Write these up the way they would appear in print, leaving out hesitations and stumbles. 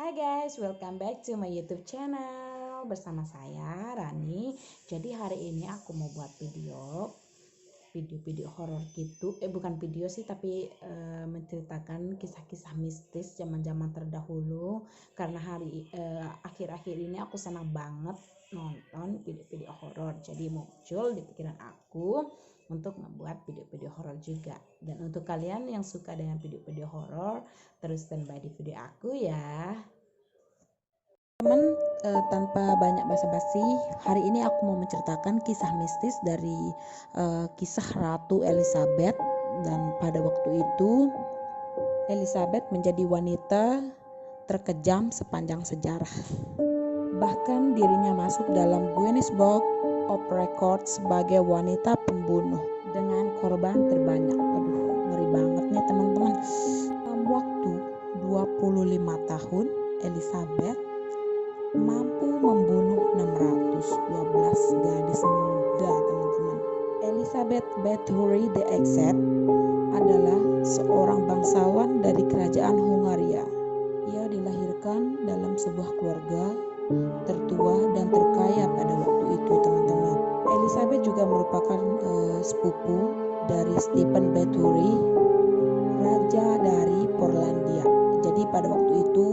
Hai guys, welcome back to my YouTube channel. Bersama saya Rani. Jadi hari ini aku mau buat video horor gitu. Bukan video sih, tapi menceritakan kisah-kisah mistis zaman-zaman terdahulu. Karena akhir-akhir ini aku senang banget nonton video-video horor. Jadi muncul di pikiran aku untuk membuat video-video horor juga. Dan untuk kalian yang suka dengan video-video horor, terus standby di video aku ya. Teman, tanpa banyak basa-basi, hari ini aku mau menceritakan kisah mistis dari kisah Ratu Elizabeth. Dan pada waktu itu Elizabeth menjadi wanita terkejam sepanjang sejarah. Bahkan dirinya masuk dalam Guinness Book of Records sebagai wanita pembunuh dengan korban terbanyak. Aduh, ngeri banget nih teman-teman. Dalam waktu 25 tahun, Elizabeth mampu membunuh 612 gadis muda, teman-teman. Elizabeth Bathory the Exet adalah seorang bangsawan dari kerajaan Hungaria. Ia dilahirkan dalam sebuah keluarga tertua dan terkaya pada waktu itu, teman-teman. Elizabeth juga merupakan sepupu dari Stephen Bathory, raja dari Polandia. Jadi pada waktu itu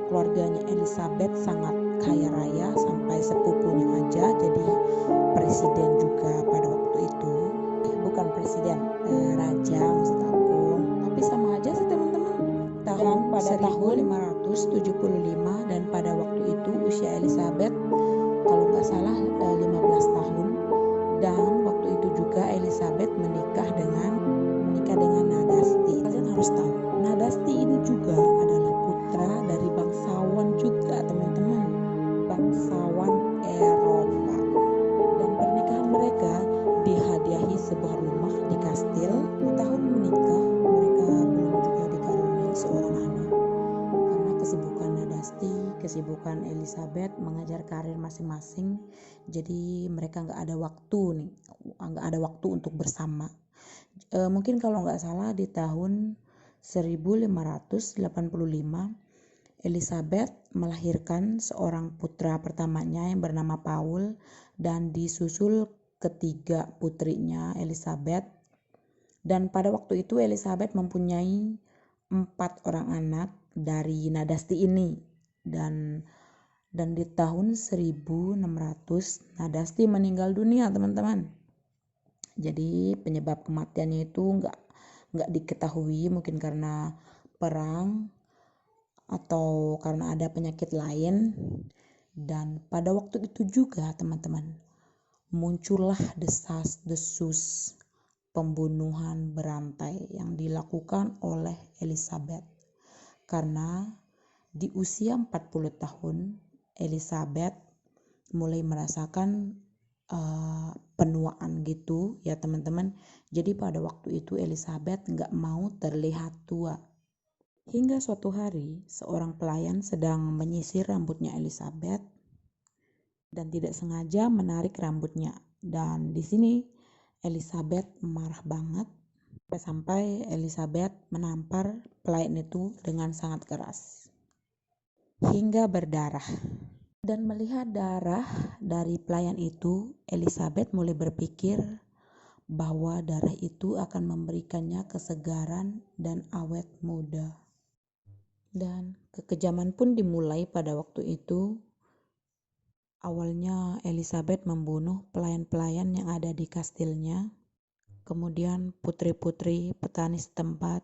keluarganya Elizabeth sangat kaya raya, sampai sepupunya aja jadi presiden juga pada waktu itu. Bukan presiden, raja maksud aku. Tapi sama aja sih teman-teman. Pada tahun 1575, dan pada waktu itu usia Elizabeth kalau nggak salah 15 tahun. Dan waktu itu juga Elizabeth menikah dengan Nadasti. Kalian harus tahu, Nadasti ini juga adalah putra dari bangsawan juga, teman-teman. Bangsawan Eropa. Dan pernikahan mereka dihadiahi sebuah rumah di kastil. 10 tahun menikah, mereka belum juga dikaruniai seorang anak. Karena kesibukan Nadasti, kesibukan Elizabeth mengejar karir masing-masing, jadi mereka nggak ada waktu untuk bersama. Mungkin kalau nggak salah di tahun 1585 Elizabeth melahirkan seorang putra pertamanya yang bernama Paul, dan disusul ketiga putrinya Elizabeth. Dan pada waktu itu Elizabeth mempunyai 4 orang anak dari Nadasti ini. Dan di tahun 1600 Nadasti meninggal dunia, teman-teman. Jadi penyebab kematiannya itu nggak diketahui, mungkin karena perang atau karena ada penyakit lain. Dan pada waktu itu juga, teman-teman, muncullah desas-desus pembunuhan berantai yang dilakukan oleh Elizabeth. Karena di usia 40 tahun Elizabeth mulai merasakan penuaan gitu ya, teman-teman. Jadi pada waktu itu Elizabeth nggak mau terlihat tua. Hingga suatu hari seorang pelayan sedang menyisir rambutnya Elizabeth dan tidak sengaja menarik rambutnya. Dan di sini Elizabeth marah banget, sampai Elizabeth menampar pelayan itu dengan sangat keras hingga berdarah. Dan melihat darah dari pelayan itu, Elizabeth mulai berpikir bahwa darah itu akan memberikannya kesegaran dan awet muda. Dan kekejaman pun dimulai pada waktu itu. Awalnya Elizabeth membunuh pelayan-pelayan yang ada di kastilnya, kemudian putri-putri petani setempat.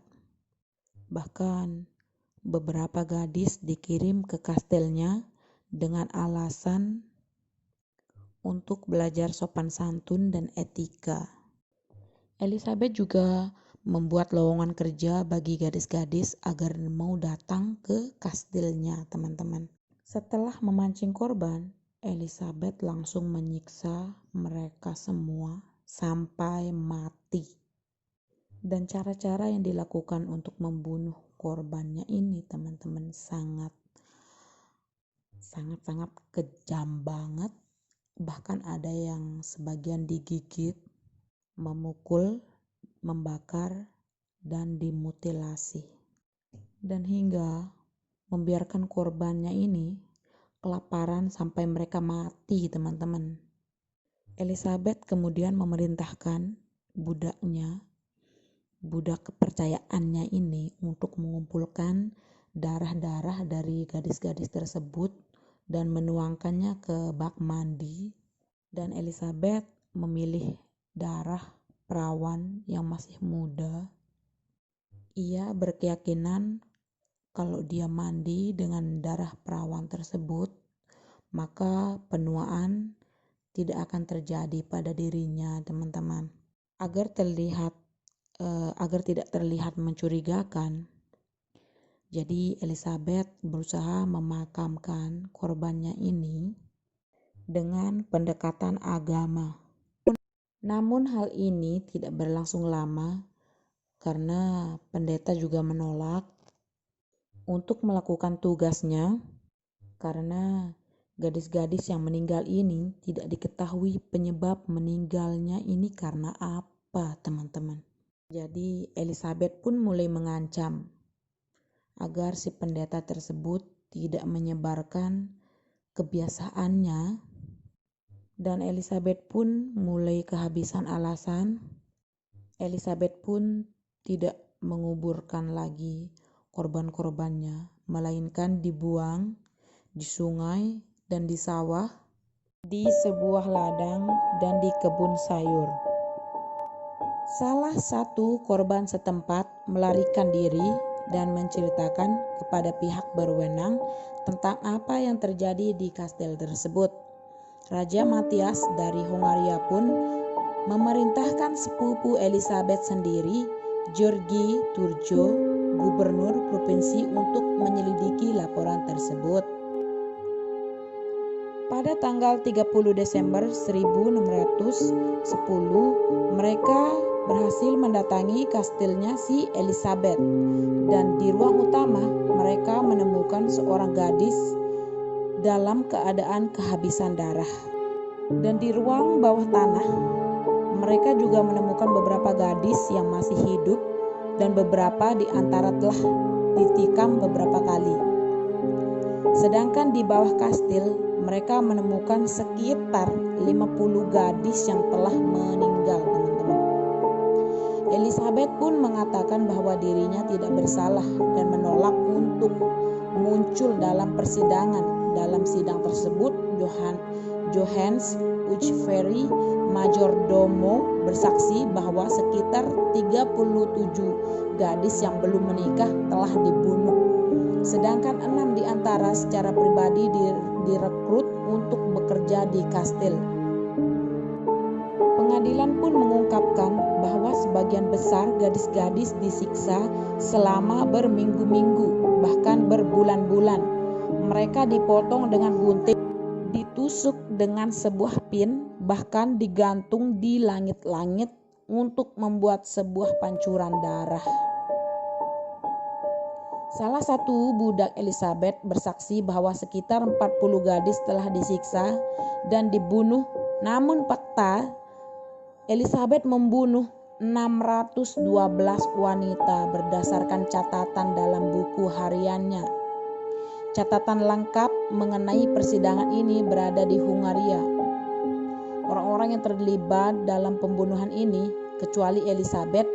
Bahkan beberapa gadis dikirim ke kastilnya dengan alasan untuk belajar sopan santun dan etika. Elizabeth juga membuat lowongan kerja bagi gadis-gadis agar mau datang ke kastilnya, teman-teman. Setelah memancing korban, Elizabeth langsung menyiksa mereka semua sampai mati. Dan cara-cara yang dilakukan untuk membunuh korbannya ini, teman-teman, sangat kejam banget. Bahkan ada yang sebagian digigit, memukul, membakar, dan dimutilasi. Dan hingga membiarkan korbannya ini kelaparan sampai mereka mati, teman-teman. Elizabeth kemudian memerintahkan budaknya, budak kepercayaannya ini untuk mengumpulkan darah-darah dari gadis-gadis tersebut dan menuangkannya ke bak mandi. Dan Elizabeth memilih darah perawan yang masih muda. Ia berkeyakinan kalau dia mandi dengan darah perawan tersebut, maka penuaan tidak akan terjadi pada dirinya, teman-teman. Agar tidak terlihat mencurigakan, jadi Elizabeth berusaha memakamkan korbannya ini dengan pendekatan agama. Namun hal ini tidak berlangsung lama karena pendeta juga menolak untuk melakukan tugasnya karena gadis-gadis yang meninggal ini tidak diketahui penyebab meninggalnya ini karena apa, teman-teman. Jadi Elizabeth pun mulai mengancam agar si pendeta tersebut tidak menyebarkan kebiasaannya, dan Elizabeth pun mulai kehabisan alasan. Elizabeth pun tidak menguburkan lagi korban-korbannya, melainkan dibuang di sungai dan di sawah, di sebuah ladang dan di kebun sayur. Salah satu korban setempat melarikan diri dan menceritakan kepada pihak berwenang tentang apa yang terjadi di kastil tersebut. Raja Matthias dari Hongaria pun memerintahkan sepupu Elizabeth sendiri, Georgi Turjo, gubernur provinsi, untuk menyelidiki laporan tersebut. Pada tanggal 30 Desember 1610, mereka berhasil mendatangi kastilnya si Elizabeth, dan di ruang utama mereka menemukan seorang gadis dalam keadaan kehabisan darah. Dan di ruang bawah tanah mereka juga menemukan beberapa gadis yang masih hidup dan beberapa di antara telah ditikam beberapa kali. Sedangkan di bawah kastil mereka menemukan sekitar 50 gadis yang telah meninggal, teman-teman. Elizabeth pun mengatakan bahwa dirinya tidak bersalah dan menolak untuk muncul dalam persidangan. Dalam sidang tersebut, Johannes Uchferi, majordomo, bersaksi bahwa sekitar 37 gadis yang belum menikah telah dibunuh, sedangkan 6 di antara secara pribadi direkrut untuk bekerja di kastil. Pengadilan pun mengungkapkan bahwa sebagian besar gadis-gadis disiksa selama berminggu-minggu, bahkan berbulan-bulan. Mereka dipotong dengan gunting, ditusuk dengan sebuah pin, bahkan digantung di langit-langit untuk membuat sebuah pancuran darah. Salah satu budak Elizabeth bersaksi bahwa sekitar 40 gadis telah disiksa dan dibunuh. Namun fakta, Elizabeth membunuh 612 wanita berdasarkan catatan dalam buku hariannya. Catatan lengkap mengenai persidangan ini berada di Hungaria. Orang-orang yang terlibat dalam pembunuhan ini, kecuali Elizabeth,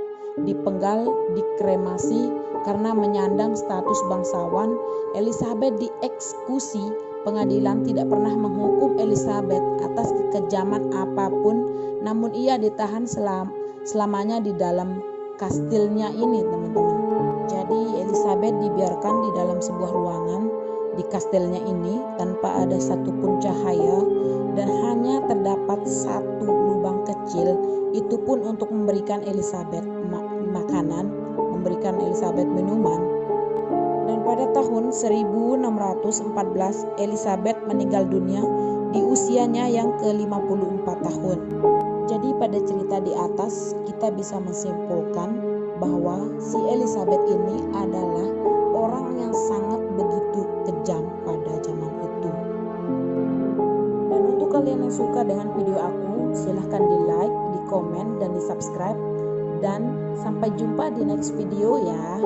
dipenggal, dikremasi karena menyandang status bangsawan. Elizabeth dieksekusi. Pengadilan tidak pernah menghukum Elizabeth atas kekejaman apapun, namun ia ditahan selamanya di dalam kastilnya ini, teman-teman. Jadi Elizabeth dibiarkan di dalam sebuah ruangan di kastilnya ini tanpa ada satupun cahaya, dan hanya terdapat satu lubang kecil, itu pun untuk memberikan Elizabeth makanan, memberikan Elizabeth minuman. Dan pada tahun 1614 Elizabeth meninggal dunia di usianya yang ke-54 tahun. Jadi pada cerita di atas kita bisa menyimpulkan bahwa si Elizabeth ini adalah orang yang sangat begitu kejam pada zaman itu. Dan untuk kalian yang suka dengan video aku, silahkan di like, di komen, dan di subscribe. Dan sampai jumpa di next video ya.